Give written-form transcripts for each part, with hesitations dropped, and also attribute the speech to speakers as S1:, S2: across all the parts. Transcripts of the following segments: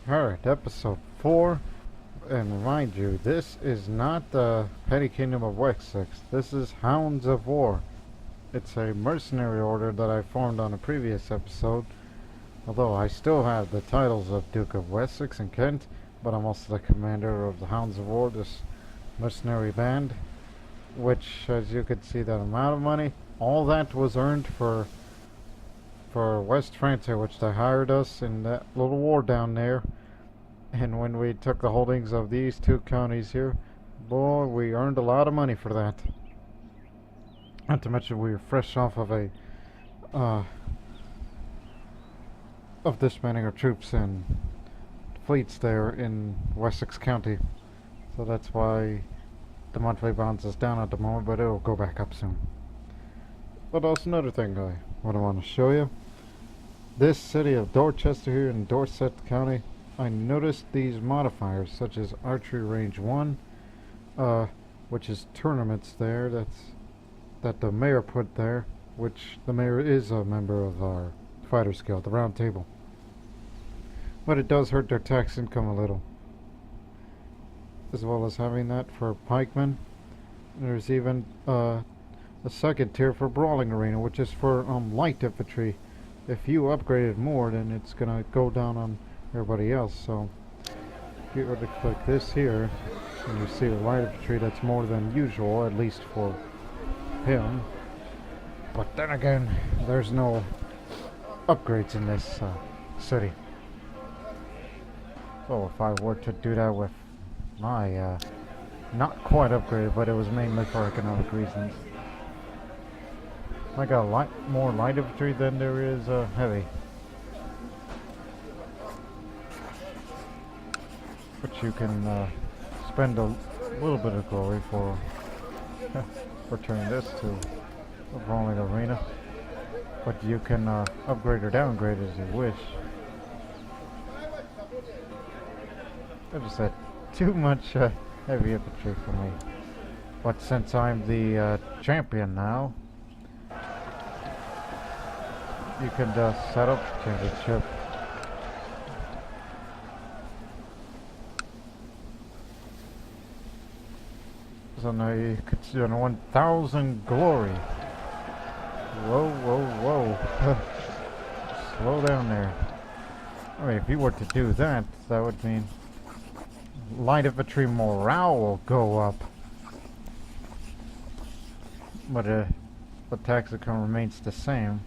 S1: Alright, episode 4. And mind you, this is not the Petty Kingdom of Wessex. This is Hounds of War. It's a mercenary order that I formed on a previous episode. Although I still have the titles of Duke of Wessex and Kent, but I'm also the commander of the Hounds of War, this mercenary band. Which, as you can see, that amount of money, all that was earned for West Francia, which they hired us in that little war down there. And when we took the holdings of these two counties here, boy, we earned a lot of money for that. Not to mention we were fresh off of disbanding our troops and fleets there in Wessex County. So that's why the monthly balance is down at the moment, but it'll go back up soon. But also another thing I want to show you. This city of Dorchester here in Dorset County, I noticed these modifiers such as archery range 1, which is tournaments there, that the mayor put there, which the mayor is a member of our Fighters Guild, the Round Table. But it does hurt their tax income a little. As well as having that for pikemen. There's even a second tier for Brawling Arena, which is for light infantry. If you upgraded more, then it's gonna go down on everybody else. So if you were to click this here and you see the light infantry, that's more than usual, at least for him. But then again, there's no upgrades in this city. So if I were to do that with my not quite upgraded, but it was mainly for economic reasons, I got more light infantry than there is heavy. But you can spend a little bit of glory for turning this to a brawling arena. But you can upgrade or downgrade as you wish. I just said too much heavy infantry for me. But since I'm the champion now, you can set up championship. So now you could see on 1,000 glory. Whoa, whoa, whoa. Slow down there. I mean, if you were to do that, that would mean light infantry morale will go up. But the tax income remains the same.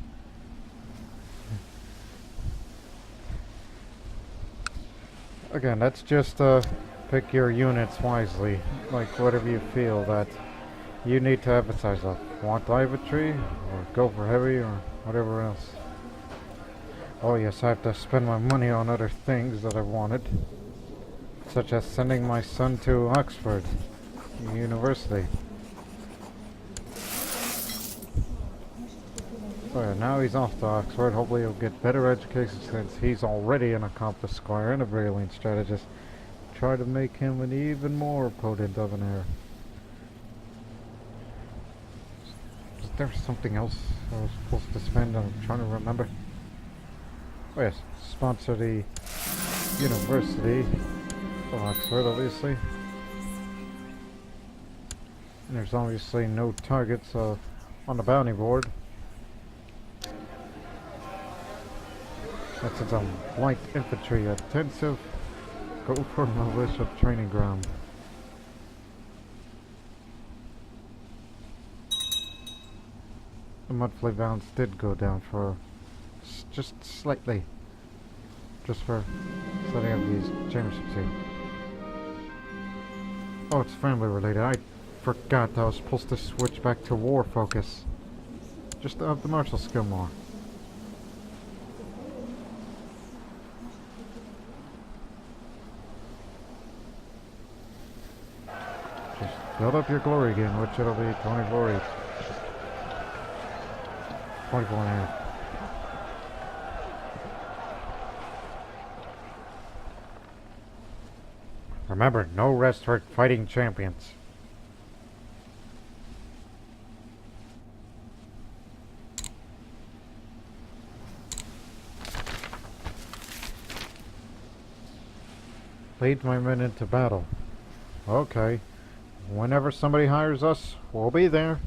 S1: Again, that's just pick your units wisely, like whatever you feel that you need to emphasize of. Want light infantry, or go for heavy, or whatever else. Oh yes, I have to spend my money on other things that I wanted, such as sending my son to Oxford University. So yeah, now he's off to Oxford. Hopefully he'll get better education since he's already an accomplished squire and a very lean strategist. Try to make him an even more potent of an heir. Is there something else I was supposed to spend? I'm trying to remember. Oh yes, sponsor the university of Oxford, obviously. And there's obviously no targets on the bounty board. Since I'm light infantry intensive, go for militia training ground. The monthly balance did go down for just slightly, just for setting up these chamberships here. Oh, it's family related. I forgot I was supposed to switch back to war focus, just to up the martial skill more. Build up your glory again, which it'll be 24 each. 24 and a half. Remember, no rest for fighting champions. Lead my men into battle. Okay. Whenever somebody hires us, we'll be there.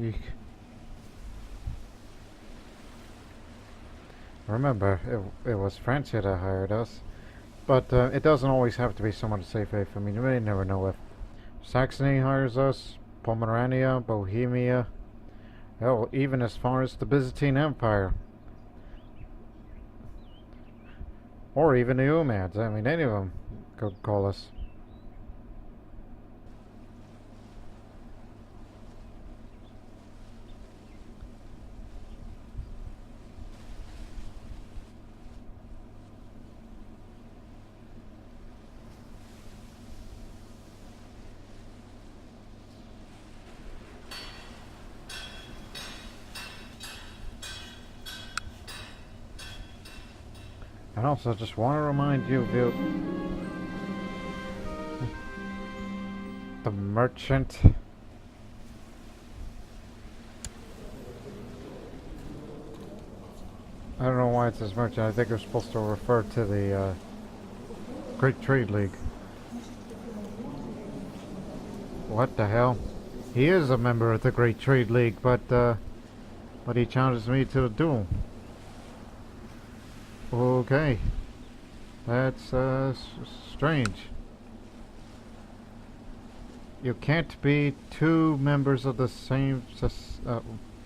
S1: Eek. Remember, it was Francia that hired us. But it doesn't always have to be someone to save faith. I mean, you may never know if Saxony hires us, Pomerania, Bohemia, hell, even as far as the Byzantine Empire. Or even the Umayyads. I mean, any of them could call us. And also, just want to remind you of the merchant. I don't know why it says merchant. I think it was supposed to refer to the Great Trade League. What the hell? He is a member of the Great Trade League, but he challenges me to a duel. Okay, that's strange. You can't be two members of the same.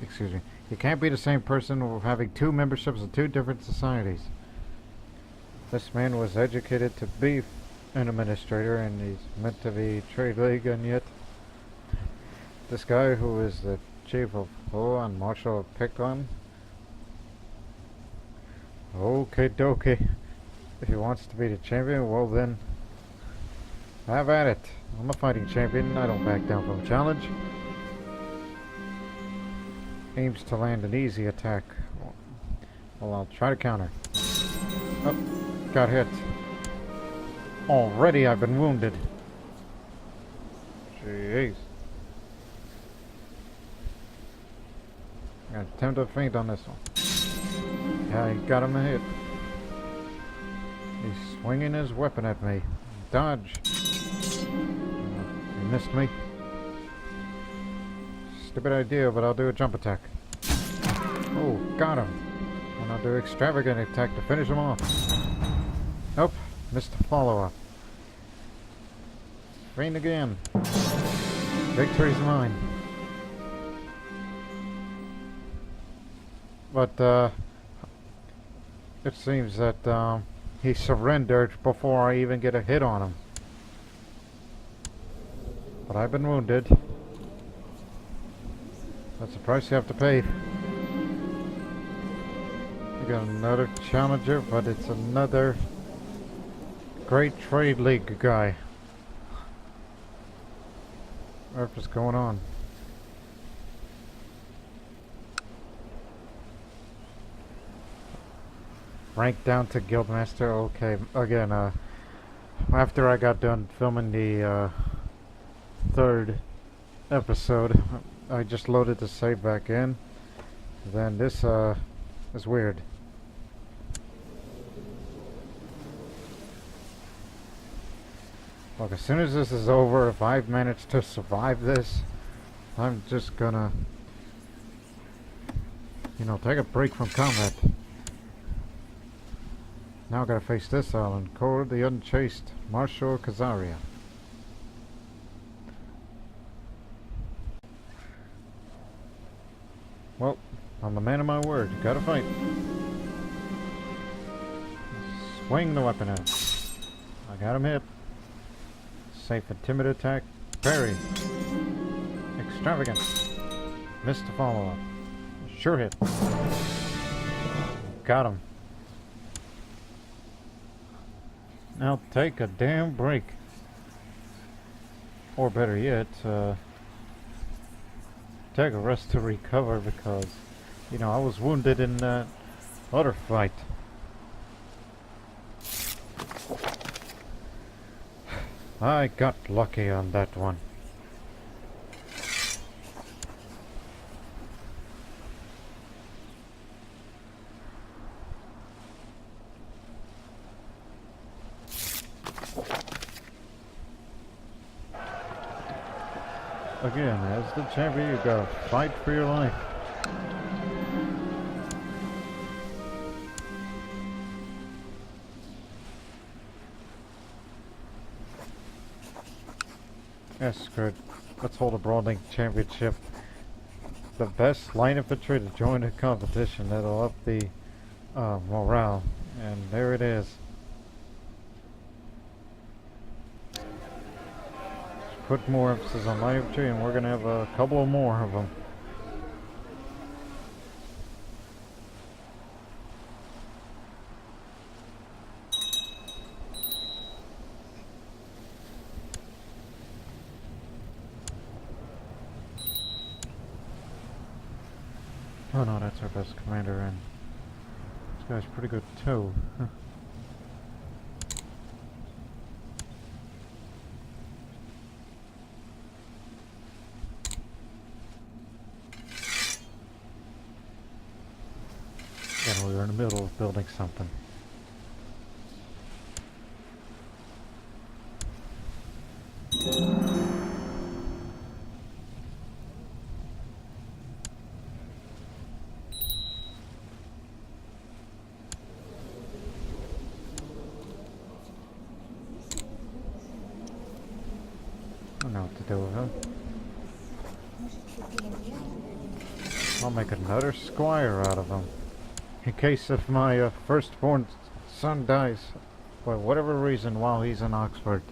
S1: Excuse me. You can't be the same person having two memberships of two different societies. This man was educated to be an administrator, and he's meant to be trade league, and yet this guy who is the chief of law and marshal of Picton. Okay, dokie. If he wants to be the champion, well then, have at it. I'm a fighting champion. I don't back down from a challenge. Aims to land an easy attack. Well, I'll try to counter. Oh, got hit. Already I've been wounded. Jeez. I'm gonna attempt to feint on this one. Yeah, he got him a hit. He's swinging his weapon at me. Dodge. He missed me. Stupid idea, but I'll do a jump attack. Oh, got him. And I'll do extravagant attack to finish him off. Nope, missed the follow-up. Feint again. Victory's mine. But, it seems that, he surrendered before I even get a hit on him. But I've been wounded. That's the price you have to pay. We got another challenger, but it's another Great Trade League guy. What's going on? Rank down to Guildmaster. Okay, again, after I got done filming the third episode, I just loaded the save back in. Then this is weird. Look, as soon as this is over, if I've managed to survive this, I'm just gonna, take a break from combat. Now I gotta face this island, Cor the Unchaste, Marshal Khazaria. Well, I'm the man of my word. You gotta fight. Swing the weapon out. I got him hit. Safe and timid attack. Parry. Extravagant. Missed the follow-up. Sure hit. Got him. Now take a damn break. Or better yet, take a rest to recover because, I was wounded in that other fight. I got lucky on that one. again, as the champion, you gotta fight for your life. Yes, good. Let's hold a Broadlink Championship. The best line infantry to join a competition. That'll up the morale. And there it is. Put more emphasis on line infantry, and we're gonna have a couple more of them. Oh no, that's our best commander, and this guy's pretty good too. And we were in the middle of building something. I don't know what to do with him. I'll make another squire out of him. In case if my firstborn son dies for whatever reason while he's in Oxford.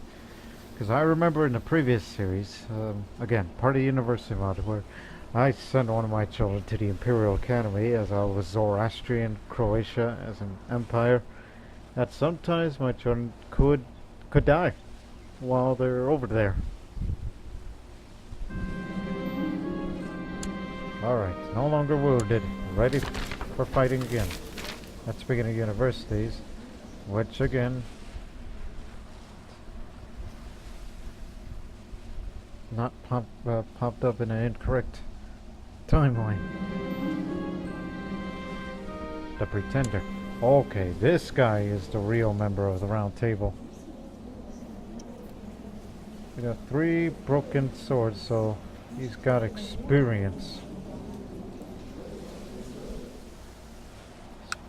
S1: Because I remember in the previous series, again, part of the University mod, where I sent one of my children to the Imperial Academy as I was Zoroastrian Croatia as an empire, that sometimes my children could die while they're over there. Alright, no longer wounded, ready for fighting again. Let's begin at universities, which again, not popped up in an incorrect timeline. The Pretender. Okay, this guy is the real member of the Round Table. We got 3 broken swords, so he's got experience.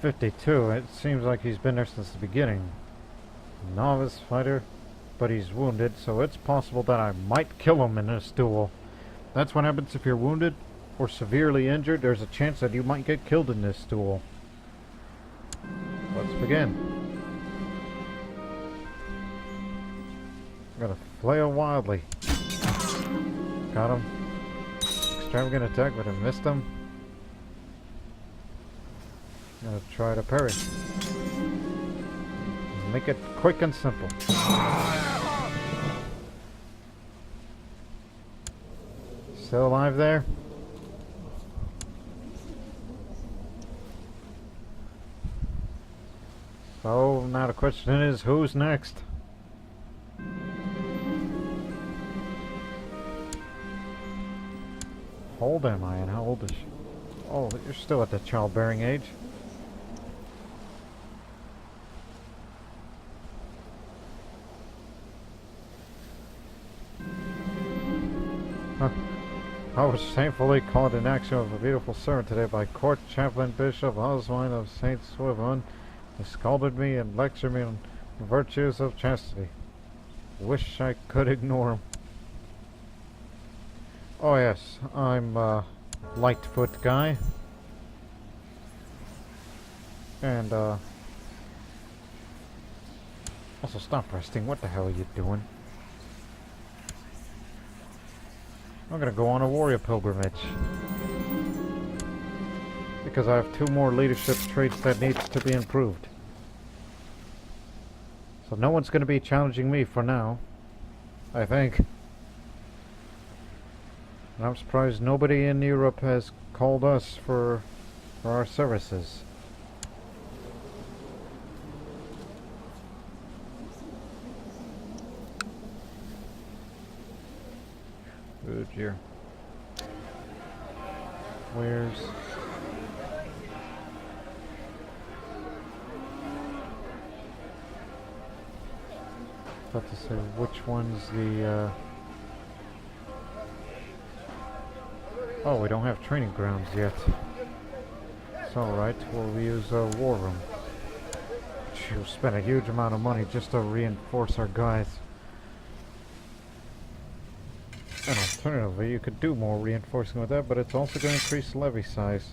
S1: 52, it seems like he's been there since the beginning. Novice fighter, but he's wounded, so it's possible that I might kill him in this duel. That's what happens if you're wounded or severely injured. There's a chance that you might get killed in this duel. Let's begin. I'm gonna flail wildly. Got him. Extravagant attack, but I missed him. Gonna try to parry. Make it quick and simple. Still alive there? So now the question is, who's next? How old am I and how old is she? Oh, you're still at the childbearing age. I was shamefully caught in action of a beautiful servant today by Court Chaplain Bishop Oswine of St. Swithin. He scolded me and lectured me on the virtues of chastity. Wish I could ignore him. Oh yes, I'm Lightfoot guy. And also stop resting. What the hell are you doing? I'm gonna go on a warrior pilgrimage. Because I have 2 more leadership traits that needs to be improved. So no one's gonna be challenging me for now, I think. And I'm surprised nobody in Europe has called us for our services. Oh dear. Where's... About to say which one's the Oh, we don't have training grounds yet. It's alright, we'll use a war room. We'll spend a huge amount of money just to reinforce our guys. And alternatively, you could do more reinforcing with that, but it's also going to increase levy size.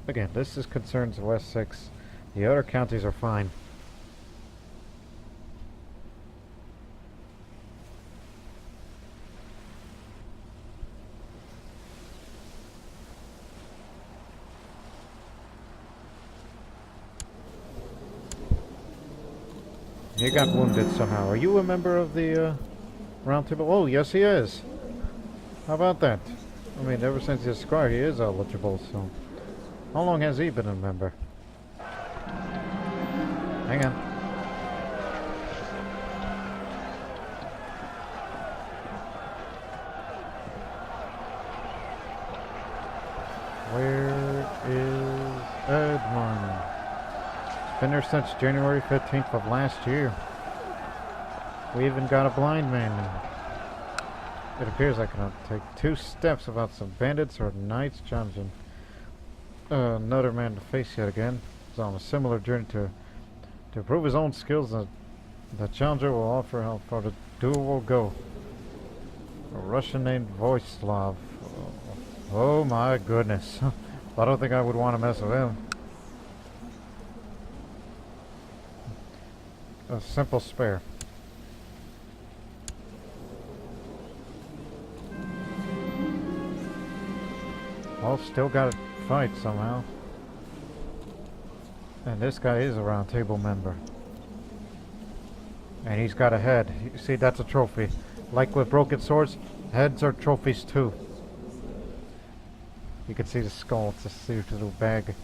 S1: Again, this is concerns of Wessex. The other counties are fine. He got wounded somehow. Are you a member of the round table? Oh, yes he is. How about that? I mean, ever since his scar, he is eligible, so... How long has he been a member? Hang on. Where is Edmund? Been there since January 15th of last year. We even got a blind man. It appears I cannot take 2 steps without some bandits or knights challenging another man to face yet again. He's on a similar journey to prove his own skills. The challenger will offer how far the duel will go. A Russian named Voislav. Oh my goodness. I don't think I would want to mess with him. A simple spare. Well, still got to fight somehow. And this guy is a round table member. And he's got a head. You see, that's a trophy. Like with broken swords, heads are trophies too. You can see the skull, it's a see-through little bag.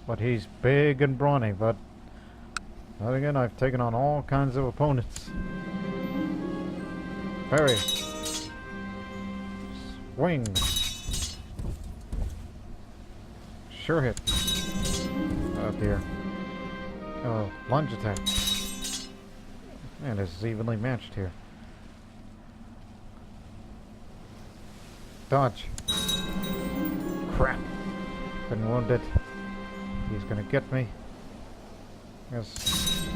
S1: But he's big and brawny, but then again, I've taken on all kinds of opponents. Parry. Swing. Sure hit. Oh dear. Oh, lunge attack. Man, this is evenly matched here. Dodge. Crap. Been wounded. He's gonna get me. Yes.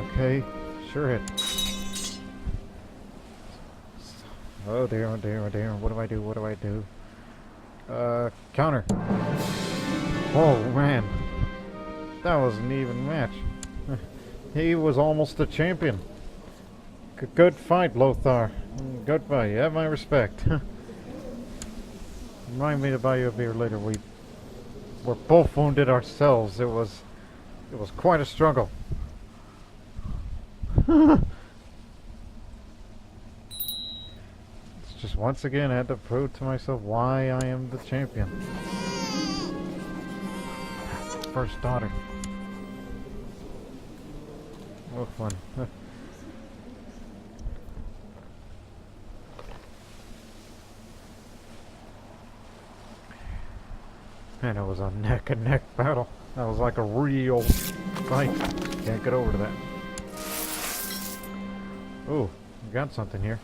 S1: Okay. Sure hit. Oh dear, oh dear, oh dear. What do I do? What do I do? Counter. Oh man. That was an even match. He was almost a champion. Good fight, Lothar. Good fight. You have my respect. Remind me to buy you a beer later. We were both wounded ourselves. It was quite a struggle. It's just once again I had to prove to myself why I am the champion. First daughter. Oh, fun. Man, it was a neck and neck battle. That was like a real fight. Can't get over to that. Ooh, we got something here.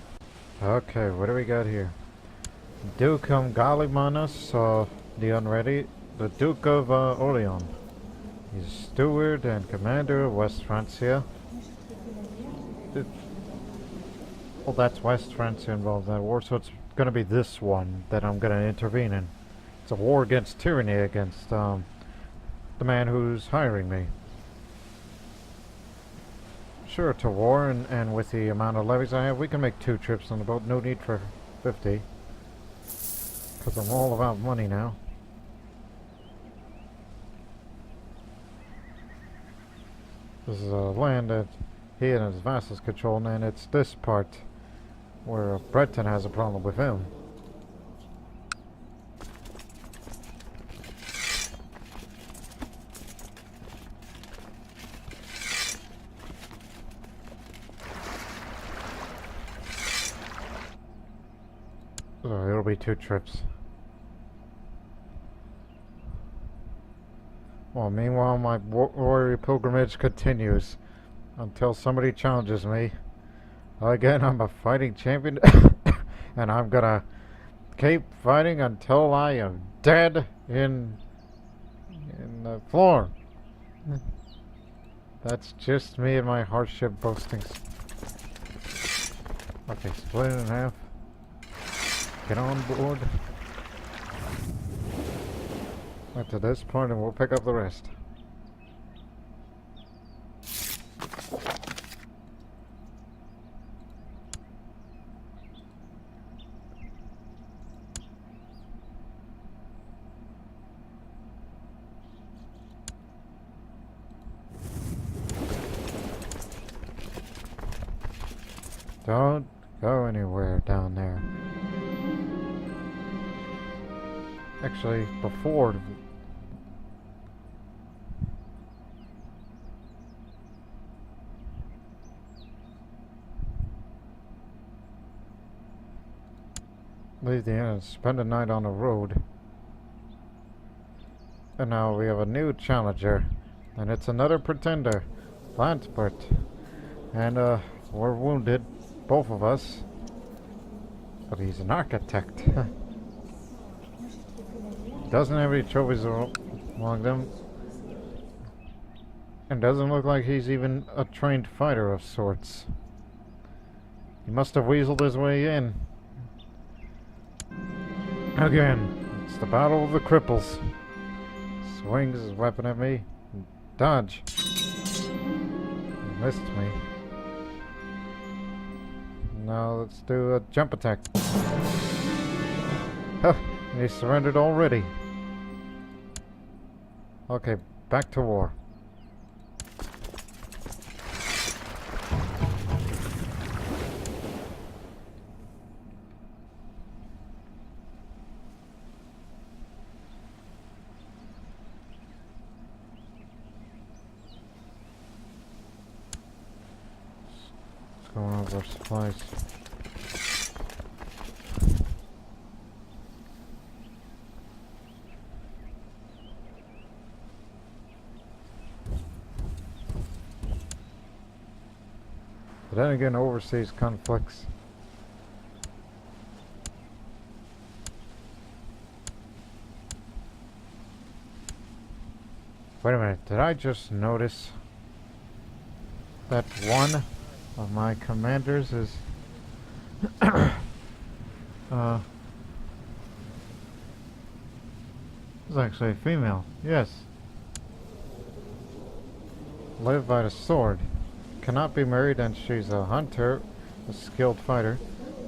S1: Okay, what do we got here? Ducum Gallimanus, the Unready, the Duke of Orleans. He's steward and commander of West Francia. Well, that's West Francia involved in that war, so it's going to be this one that I'm going to intervene in. It's a war against tyranny, against the man who's hiring me. Sure, to war, and with the amount of levies I have, we can make 2 trips on the boat. No need for 50. Because I'm all about money now. This is a land that he and his vassals control, and it's this part where Breton has a problem with him. So it'll be 2 trips. Well, meanwhile, my warrior pilgrimage continues until somebody challenges me. Again, I'm a fighting champion. and I'm gonna keep fighting until I am dead in the floor. That's just me and my hardship boastings. Okay, split it in half. Get on board. Up to this point, and we'll pick up the rest. Don't go anywhere down there. Actually, before... leave the inn and spend a night on the road. And now we have a new challenger. And it's another pretender. Lantbert. And we're wounded. Both of us. But he's an architect. Doesn't have any trophies among them. And doesn't look like he's even a trained fighter of sorts. He must have weaseled his way in. Again, it's the battle of the cripples. Swings his weapon at me. Dodge. He missed me. Now let's do a jump attack. Huh, he surrendered already. Okay, back to war. Going over our supplies. But then again, overseas conflicts. Wait a minute, did I just notice that one of my commanders is is actually a female. Yes. Live by the sword. Cannot be married, and she's a hunter, a skilled fighter.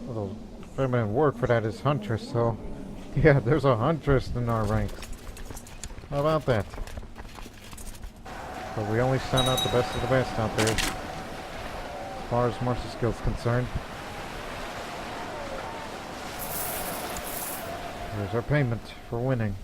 S1: Although feminine word for that is huntress, so yeah, there's a huntress in our ranks. How about that? But we only send out the best of the best out there. As far as martial skills concerned. Here's our payment for winning.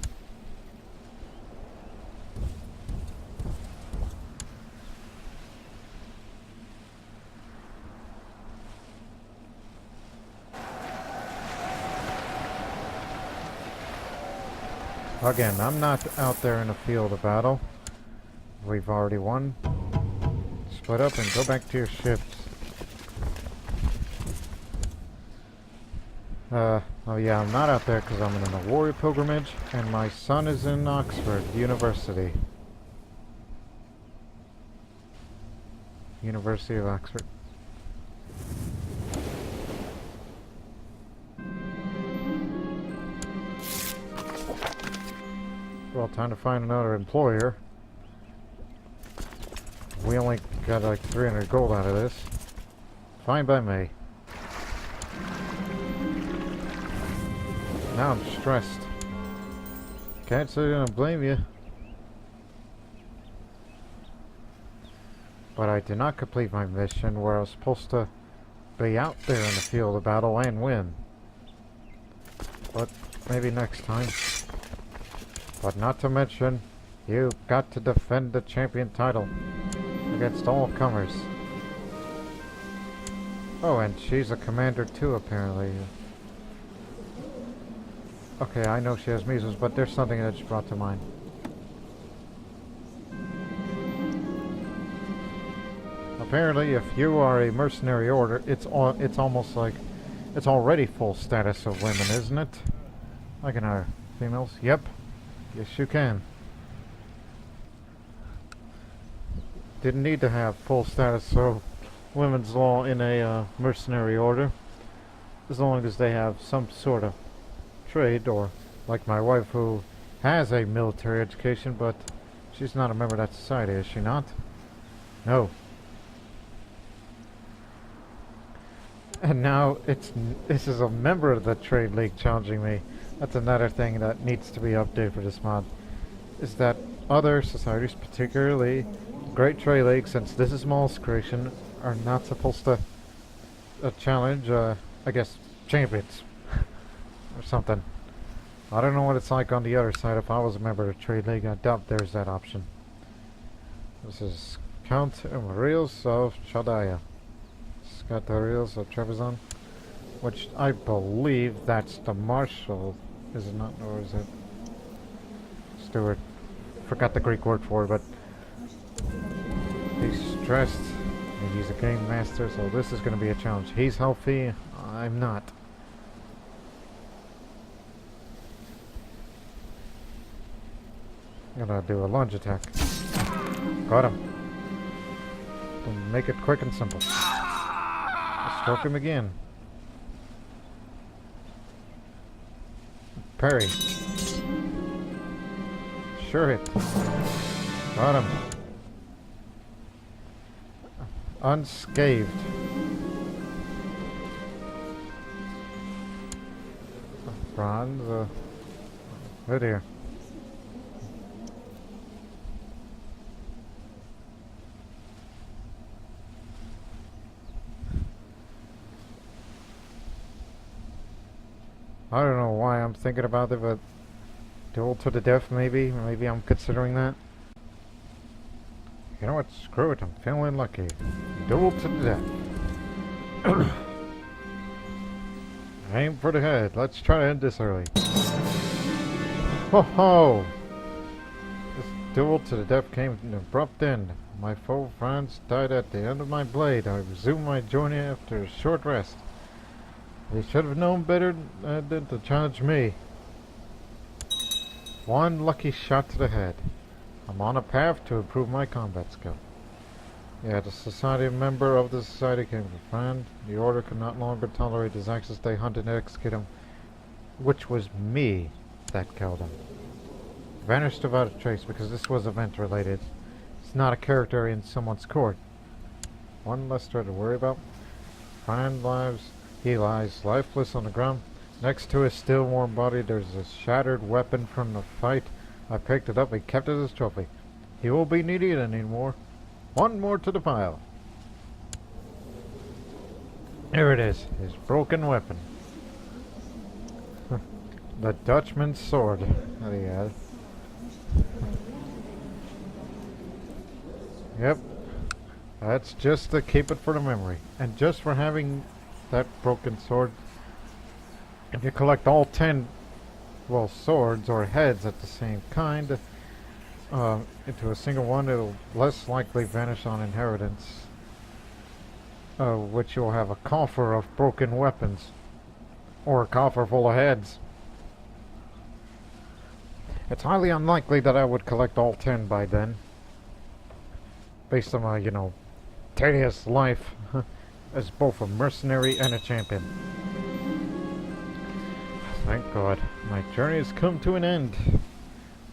S1: Again, I'm not out there in a field of battle. We've already won. Split up and go back to your ships. Oh yeah, I'm not out there because I'm in a warrior pilgrimage, and my son is in Oxford University. University of Oxford. Well, time to find another employer. We only got like 300 gold out of this. Fine by me. Now I'm stressed. Can't say I don't blame you. But I did not complete my mission where I was supposed to be out there in the field of battle and win. But maybe next time. But not to mention, you've got to defend the champion title against all comers. Oh, and she's a commander too, apparently. Okay, I know she has measles, but there's something that just brought to mind. Apparently, if you are a mercenary order, it's almost like It's already full status of women, isn't it? I can hire females. Yep. Yes, you can. Didn't need to have full status of women's law in a mercenary order, as long as they have some sort of trade, or like my wife, who has a military education, but she's not a member of that society, is she not? No. And now this is a member of the trade league challenging me. That's another thing that needs to be updated for this mod. Is that other societies, particularly Great Trade League, since this is Maul's creation, are not supposed to challenge, I guess, champions or something. I don't know what it's like on the other side. If I was a member of the Trade League, I doubt there's that option. This is Count Emerius of Chaldea. Scatarius of Trebizond, which I believe that's the Marshal, is it not? Or is it Steward? Forgot the Greek word for it, but he's stressed and he's a game master, so this is going to be a challenge. He's healthy, I'm not. I'm gonna do a lunge attack. Got him. And make it quick and simple. Stroke him again. Parry. Sure hit. Got him. Unscathed. Bronze. Oh dear. I don't know why I'm thinking about it, but duel to the death, maybe? Maybe I'm considering that. You know what? Screw it. I'm feeling lucky. Duel to the death. Aim for the head. Let's try to end this early. Ho ho! This duel to the death came to an abrupt end. My foe Franz died at the end of my blade. I resumed my journey after a short rest. They should have known better than to challenge me. One lucky shot to the head. I'm on a path to improve my combat skill. Yeah, the society member of the society came to find. The order could not longer tolerate his actions. They hunted and executed him. Which was me that killed him. Vanished without a trace because this was event related. It's not a character in someone's court. One less threat to worry about. Find lives. He lies lifeless on the ground. Next to his still warm body there's a shattered weapon from the fight. I picked it up and kept it as a trophy. He won't be needed anymore. One more to the pile. There it is, his broken weapon. The Dutchman's sword that he had. Yep. That's just to keep it for the memory. And just for having that broken sword, if you collect all 10 swords or heads at the same kind into a single one, it'll less likely vanish on inheritance, which you'll have a coffer of broken weapons or a coffer full of heads. It's highly unlikely that I would collect all 10 by then, based on my, tedious life as both a mercenary and a champion. Thank God, my journey has come to an end.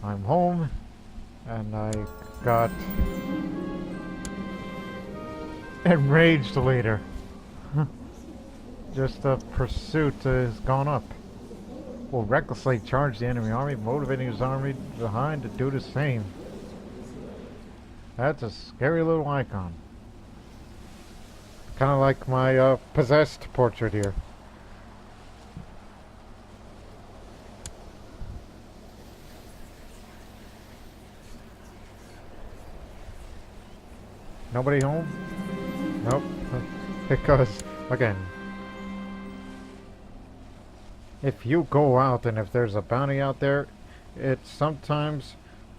S1: I'm home, and I got enraged leader. Just the pursuit has gone up. Will recklessly charge the enemy army, motivating his army behind to do the same. That's a scary little icon. Kind of like my possessed portrait here. Nobody home? Nope. Because, again, if you go out and if there's a bounty out there, it sometimes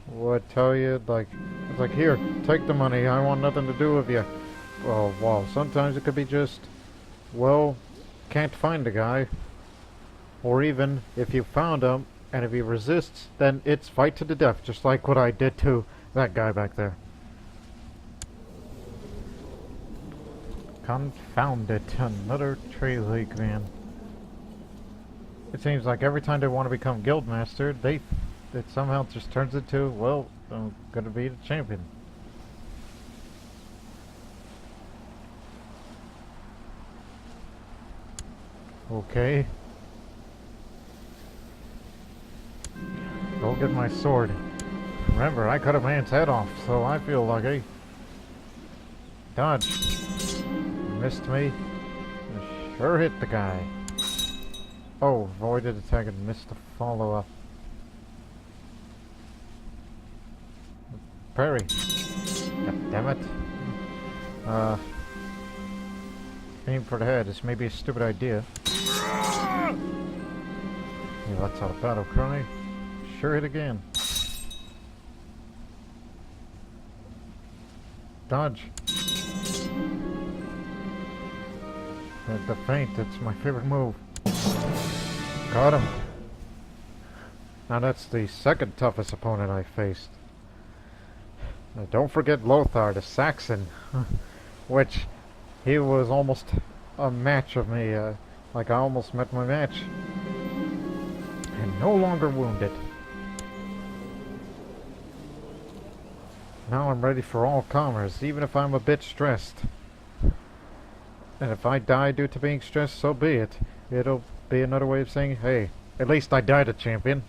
S1: would tell you, it's like, here, take the money, I want nothing to do with you. Well, sometimes it could be just, well, can't find the guy, or even if you found him and if he resists, then it's fight to the death, just like what I did to that guy back there. Confound it, another trade league, man. It seems like every time they want to become guildmaster, it somehow just turns into, well, I'm gonna be the champion. Okay. Go get my sword. Remember, I cut a man's head off, so I feel lucky. Dodge. Missed me. Sure hit the guy. Oh, avoided attack and missed the follow-up. Parry. God damn it. Aim for the head. This may be a stupid idea. Yeah, that's out of battle cry. Sure hit again. Dodge. The feint, it's my favorite move. Got him. Now that's the second toughest opponent I faced. Now don't forget Lothar, the Saxon, which he was almost a match of me. Like I almost met my match. And no longer wounded. Now I'm ready for all comers, even if I'm a bit stressed. And if I die due to being stressed, so be it. It'll be another way of saying, hey, at least I died a champion.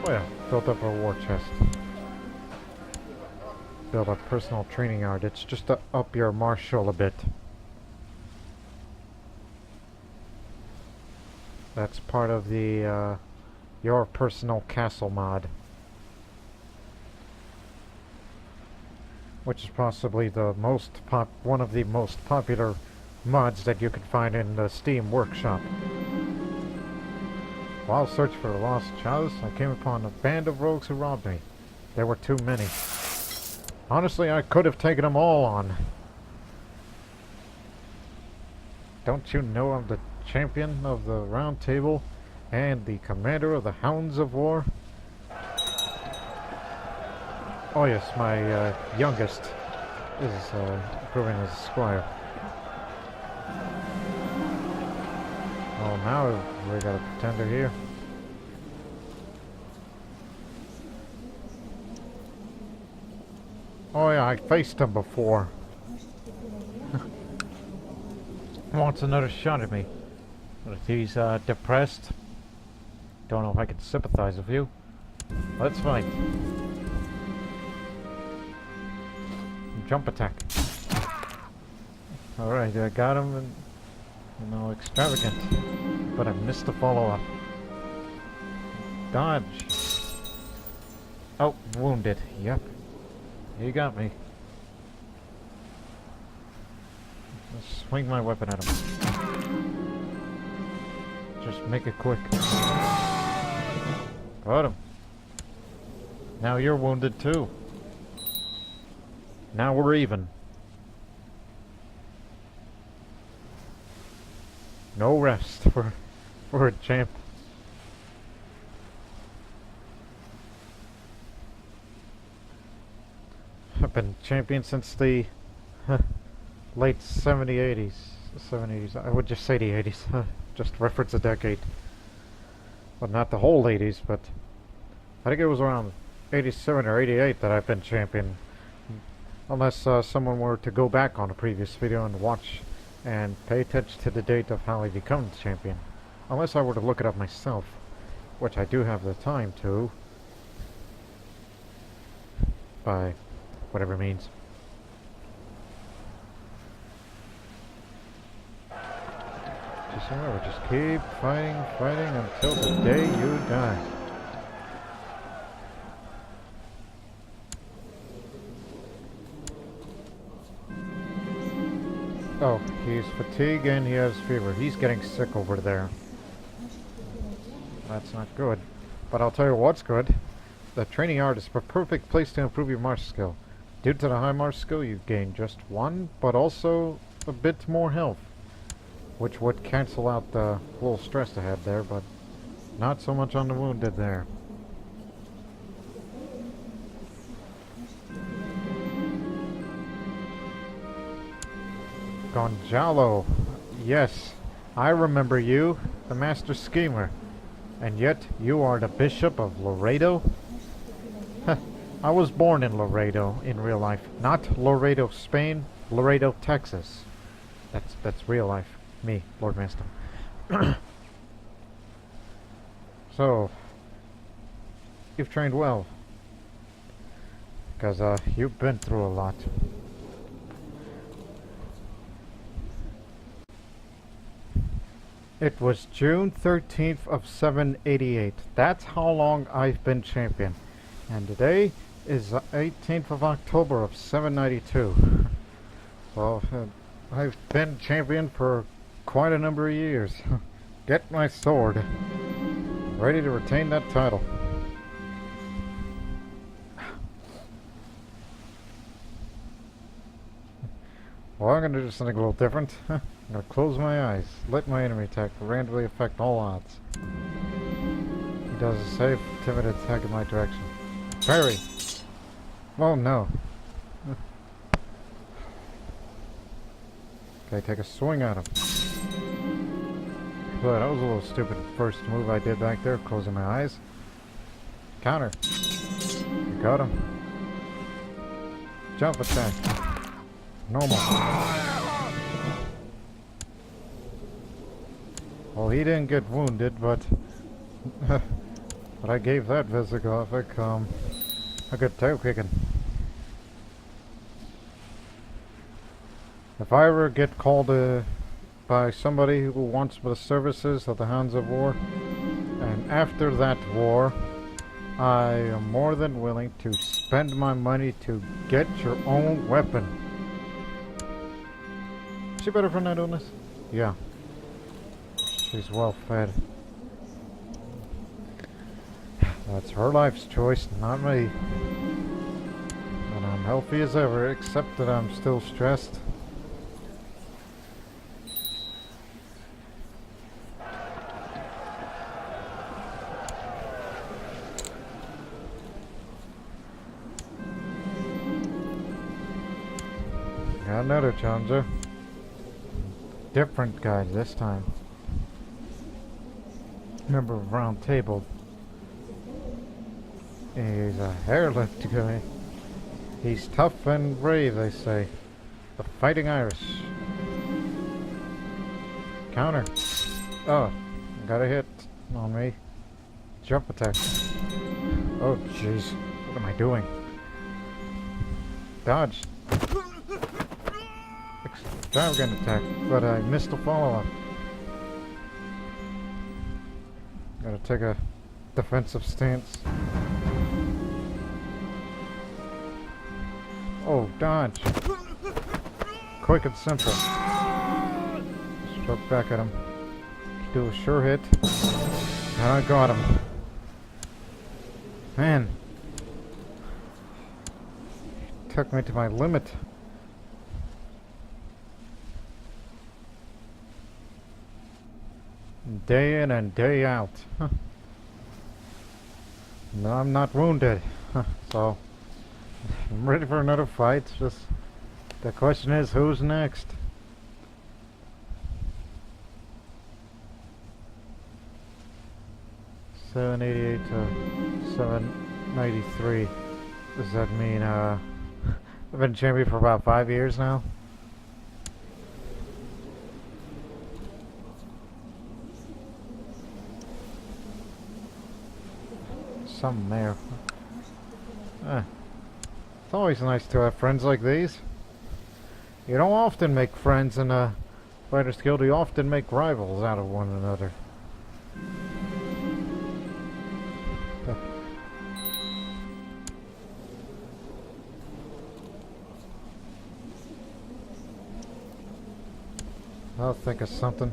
S1: Well, built up a war chest. Build a personal training yard. It's just to up your martial a bit. That's part of the your personal castle mod, which is possibly the one of the most popular mods that you can find in the Steam Workshop. While searching for the lost Chaz, I came upon a band of rogues who robbed me. There were too many. Honestly, I could have taken them all on. Don't you know I'm the champion of the Round Table and the commander of the Hounds of War? Oh yes, my youngest is proving as a squire. Oh, now we got a pretender here. Oh yeah, I faced him before. Wants another shot at me. But if he's depressed, don't know if I can sympathize with you. Let's fight. Jump attack. Alright, I got him, and you know, extravagant. But I missed the follow-up. Dodge. Oh, wounded. Yep. He got me. Let's swing my weapon at him. Just make it quick. Got him. Now you're wounded too. Now we're even. No rest for a champ. I've been champion since the late 70s, 80s. I would just say the 80s. Just reference a decade. Well, not the whole 80s, but I think it was around 87 or 88 that I've been champion. Unless someone were to go back on a previous video and watch and pay attention to the date of how I become champion. Unless I were to look it up myself, which I do have the time to, by whatever means. Just remember, just keep fighting, fighting until the day you die. Oh, he's fatigued and he has fever. He's getting sick over there. That's not good. But I'll tell you what's good. The training yard is a perfect place to improve your martial skill. Due to the high martial skill, you gain just one, but also a bit more health, which would cancel out the little stress I had there, but not so much on the wounded there. Gonzalo, yes, I remember you, the master schemer, and yet you are the Bishop of Laredo? I was born in Laredo in real life, not Laredo, Spain, Laredo, Texas. That's real life. Me, Lord Master. So, you've trained well, because you've been through a lot. It was June 13th of 788. That's how long I've been champion. And today is the 18th of October of 792. So, I've been champion for quite a number of years. Get my sword. Ready to retain that title. Well, I'm gonna do something a little different. I'm gonna close my eyes, let my enemy attack randomly affect all odds. He does a safe, timid attack in my direction. Parry! Oh no. Okay, take a swing at him. But that was a little stupid first move I did back there, closing my eyes. Counter. You got him. Jump attack. Normal. Well, he didn't get wounded, but but I gave that Visigothic a good tail kicking. If I ever get called by somebody who wants the services of the Hounds of War, and after that war, I am more than willing to spend my money to get your own weapon. Is she better for night illness? Yeah. She's well fed. That's her life's choice, not me. And I'm healthy as ever, except that I'm still stressed. Got another challenger. Different guy this time. Member of Round Table. He's a hair-lift guy. He's tough and brave, they say. The Fighting Irish. Counter. Oh, got a hit on me. Jump attack. Oh, jeez. What am I doing? Dodge. Extravagant attack, but I missed the follow-up. Gotta take a defensive stance. Oh, dodge. Quick and simple. Struck back at him. Do a sure hit. And I got him. Man. He took me to my limit. Day in and day out. No, I'm not wounded. So, I'm ready for another fight. Just the question is, who's next? $788 to $793. Does that mean I've been champion for about 5 years now? Something there. It's always nice to have friends like these. You don't often make friends in a Fighter's Guild, you often make rivals out of one another. I'll think of something.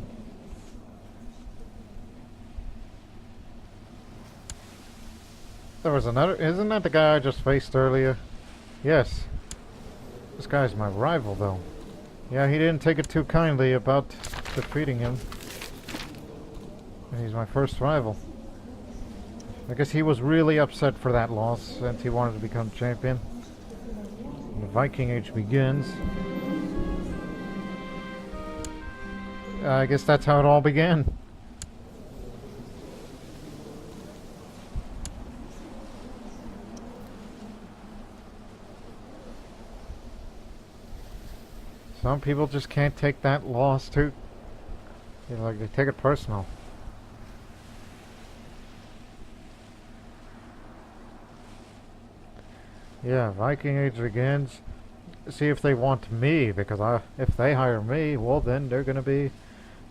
S1: There was another... Isn't that the guy I just faced earlier? Yes. This guy's my rival, though. Yeah, he didn't take it too kindly about defeating him. He's my first rival. I guess he was really upset for that loss since he wanted to become champion. The Viking Age begins. I guess that's how it all began. Some people just can't take that loss too. Like they take it personal. Yeah, Viking Age begins. See if they want me, because if they hire me, well then they're gonna be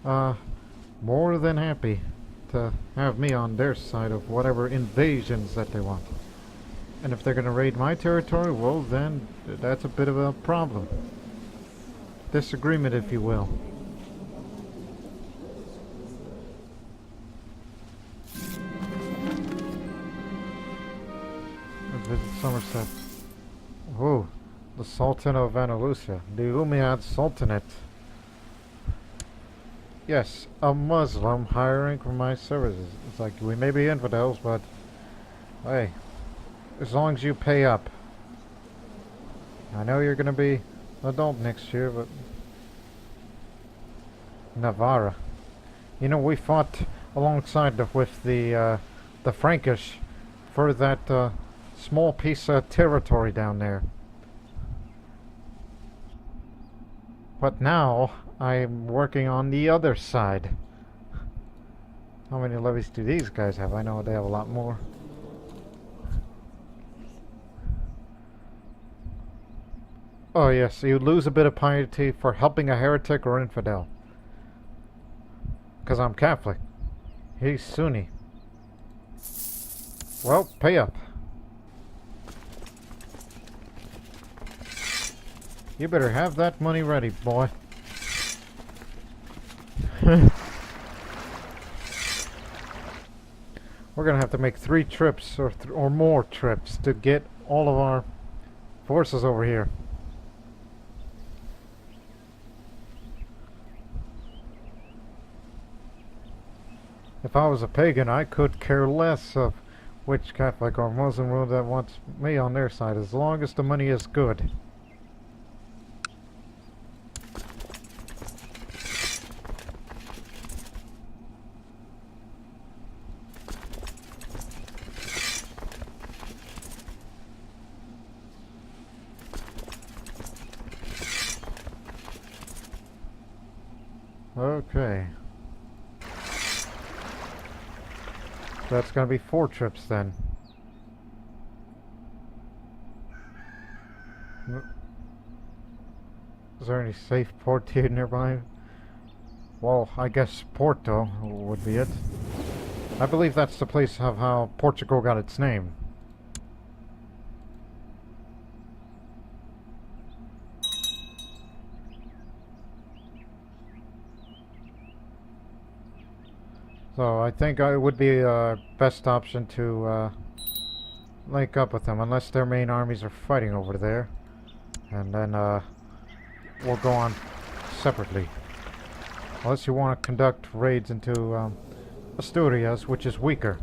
S1: more than happy to have me on their side of whatever invasions that they want. And if they're gonna raid my territory, well then that's a bit of a problem. Disagreement, if you will. Visit Somerset. Oh, the Sultan of Andalusia, the Umayyad Sultanate. Yes, a Muslim hiring for my services. It's like, we may be infidels, but hey, as long as you pay up. I know you're gonna be adult next year, but Navarra. You know, we fought alongside with the Frankish for that small piece of territory down there. But now I'm working on the other side. How many levies do these guys have? I know they have a lot more. Oh yes, you lose a bit of piety for helping a heretic or infidel. Because I'm Catholic. He's Sunni. Well, pay up. You better have that money ready, boy. We're gonna have to make 3 trips or more trips to get all of our forces over here. If I was a pagan, I could care less of which Catholic or Muslim ruler that wants me on their side, as long as the money is good. Okay. That's gonna be 4 trips then. Is there any safe port here nearby? Well, I guess Porto would be it. I believe that's the place of how Portugal got its name. So I think it would be a best option to link up with them, unless their main armies are fighting over there, and then we'll go on separately. Unless you want to conduct raids into Asturias, which is weaker.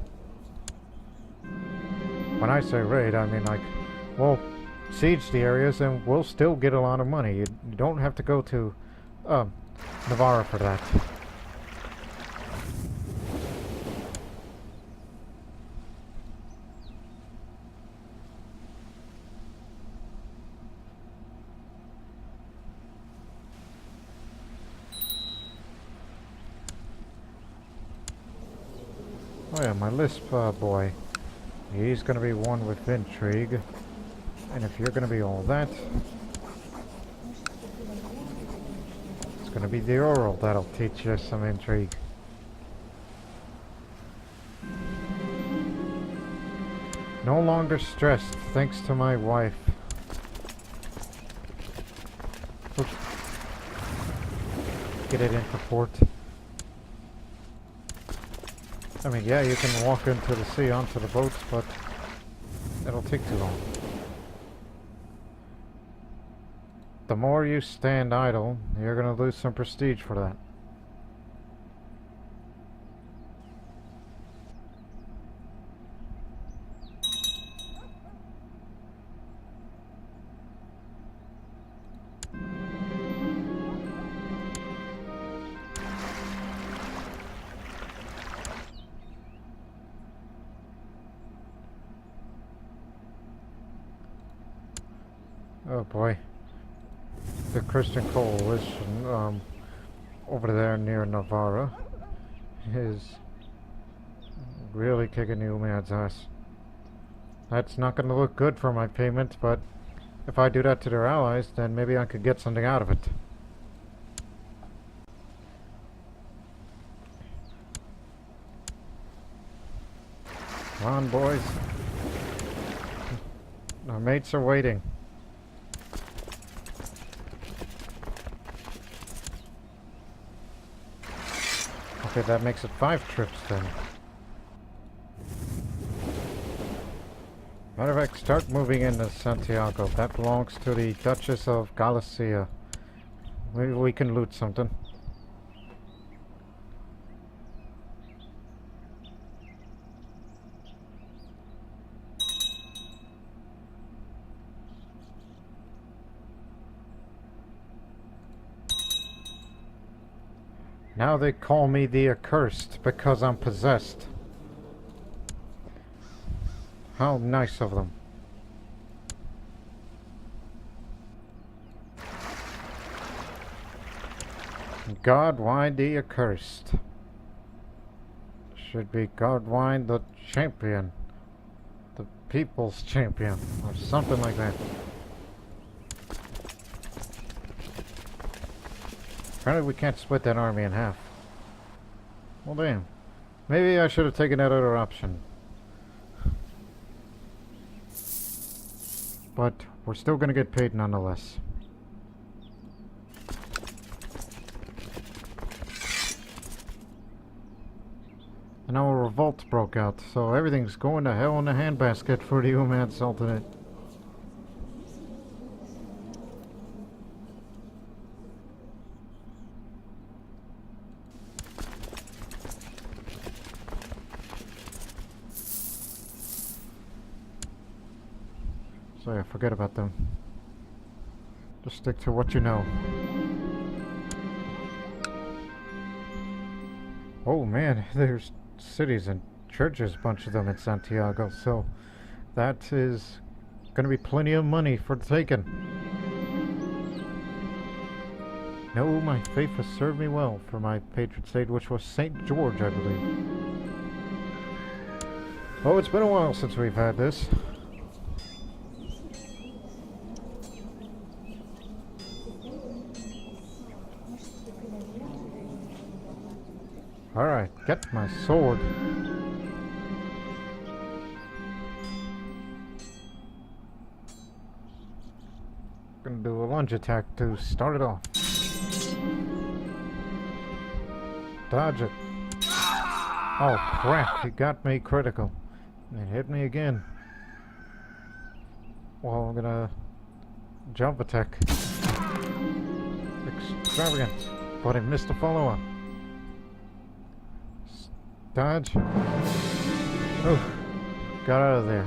S1: When I say raid, I mean like, well, siege the areas and we'll still get a lot of money. You don't have to go to Navarra for that. Oh yeah, my Lisp boy. He's gonna be one with intrigue. And if you're gonna be all that, it's gonna be the oral that'll teach you some intrigue. No longer stressed, thanks to my wife. Oops. Get it into port. I mean, yeah, you can walk into the sea onto the boats, but It'll take too long. The more you stand idle, you're gonna lose some prestige for that. Oh boy. The Christian Coalition, over there near Navarra, is really kicking you man's ass. That's not going to look good for my payments, but if I do that to their allies, then maybe I could get something out of it. Come on, boys. Our mates are waiting. Okay, that makes it 5 trips then. Matter of fact, start moving into Santiago. That belongs to the Duchess of Galicia. Maybe we can loot something. Now they call me the Accursed because I'm possessed. How nice of them. Godwine the Accursed. Should be Godwine the Champion. The People's Champion. Or something like that. Apparently we can't split that army in half. Well, damn. Maybe I should have taken that other option. But we're still gonna get paid nonetheless. And now a revolt broke out, so everything's going to hell in a handbasket for the Umad Sultanate. So yeah, forget about them. Just stick to what you know. Oh man, there's cities and churches, a bunch of them in Santiago, so that is gonna be plenty of money for the taking. No, my faith has served me well for my patron saint, which was St. George, I believe. Oh, it's been a while since we've had this. Alright, get my sword. Gonna do a lunge attack to start it off. Dodge it. Oh crap, he got me critical. It hit me again. Well, I'm gonna jump attack. Extravagant, but I missed the follow-up. Dodge. Oof. Got out of there.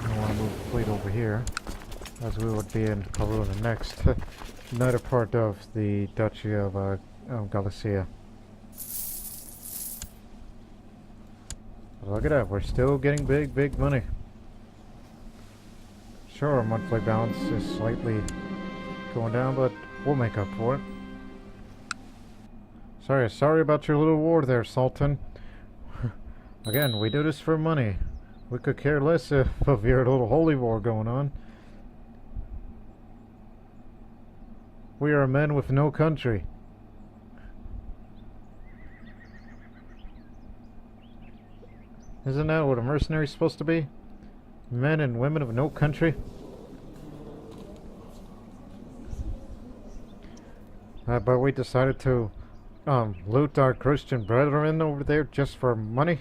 S1: I want to move the fleet over here, as we would be in Corona next. Another part of the Duchy of Galicia. Look at that, we're still getting big money. Sure, our monthly balance is slightly going down, but we'll make up for it. Sorry about your little war there, Sultan. Again, we do this for money. We could care less if of your little holy war going on. We are men with no country. Isn't that what a mercenary is supposed to be? Men and women of no country? But we decided to loot our Christian brethren over there just for money.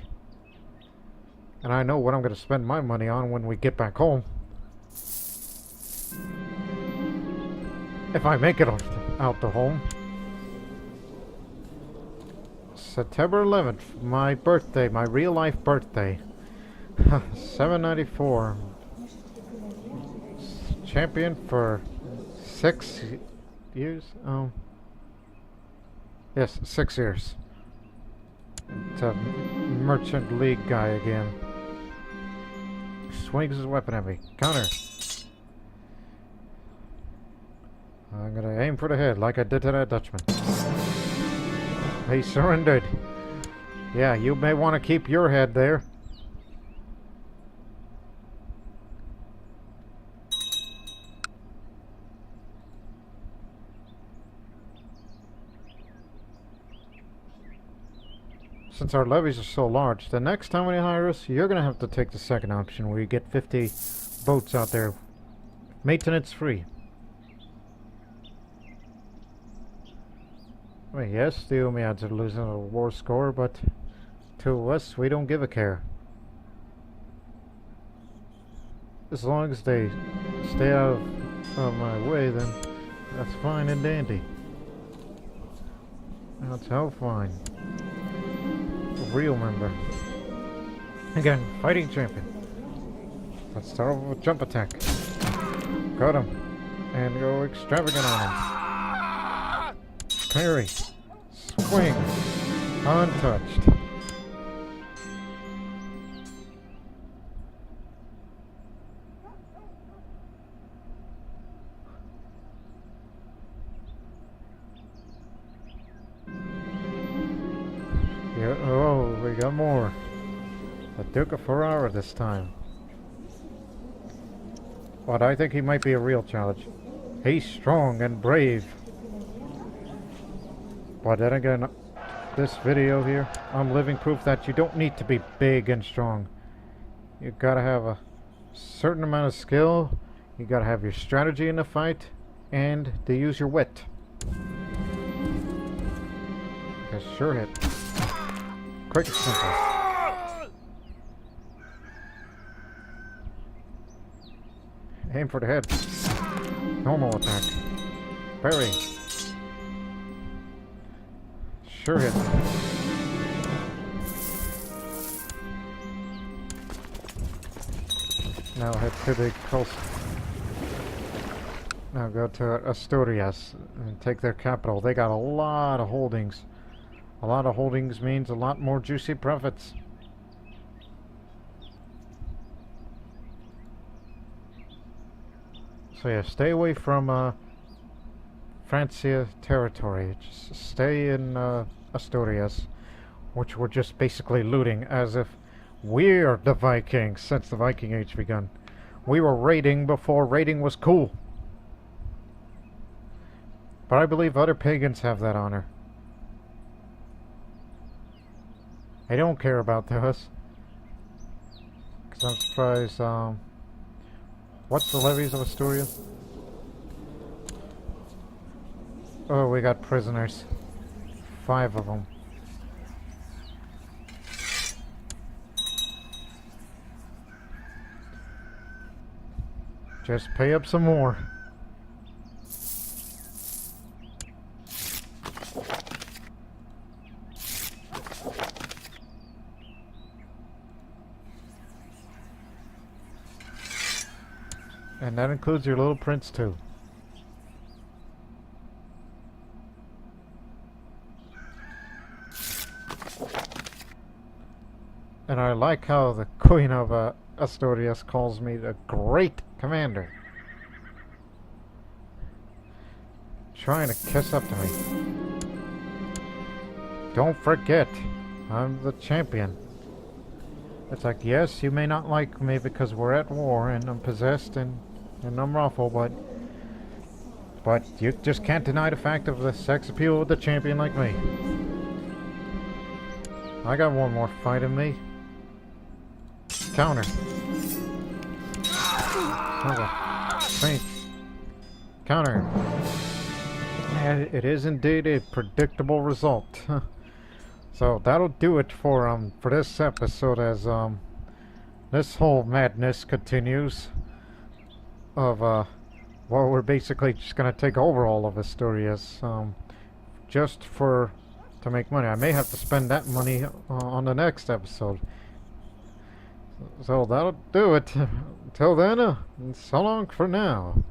S1: And I know what I'm going to spend my money on when we get back home. If I make it out to home. September 11th, my birthday, my real life birthday. 794. Champion for 6 years? Yes, 6 years. It's a merchant league guy again. Swings his weapon at me. Counter. I'm gonna aim for the head like I did to that Dutchman. He surrendered. Yeah, you may want to keep your head there. Since our levies are so large, the next time when you hire us, you're going to have to take the second option where you get 50 boats out there. Maintenance free. I mean, yes, the Umayyads are losing a war score, but to us, we don't give a care. As long as they stay out of my way, then that's fine and dandy. That's how fine. Real member. Again, fighting champion. Let's start off with jump attack. Got him. And go extravagant on him. Parry. Swing. Untouched. Yeah, oh, we got more. The Duke of Ferrara this time. But I think he might be a real challenge. He's strong and brave. But then again, this video here, I'm living proof that you don't need to be big and strong. You gotta have a certain amount of skill. You gotta have your strategy in the fight, and to use your wit. Just sure hit. Quick and simple. Aim for the head. Normal attack. Parry. Sure hit. Now head to the coast. Now go to Asturias and take their capital. They got a lot of holdings. A lot of holdings means a lot more juicy profits. So yeah, stay away from Francia territory. Just stay in Asturias, which we're just basically looting as if we're the Vikings since the Viking Age begun. We were raiding before raiding was cool. But I believe other pagans have that honor. I don't care about us. Because I'm surprised, what's the levies of Asturias? Oh, we got prisoners. 5 of them. Just pay up some more. And that includes your little prince too. And I like how the Queen of Asturias calls me the great commander. Trying to kiss up to me. Don't forget, I'm the champion. It's like, yes, you may not like me because we're at war and I'm possessed and I'm Raffle, but you just can't deny the fact of the sex appeal of the champion like me. I got one more fight in me. counter. Feint. Counter. Yeah, it is indeed a predictable result. So that'll do it for this episode, as this whole madness continues of well, we're basically just gonna take over all of Asturias just to make money. I may have to spend that money on the next episode. So that'll do it. Until then, so long for now.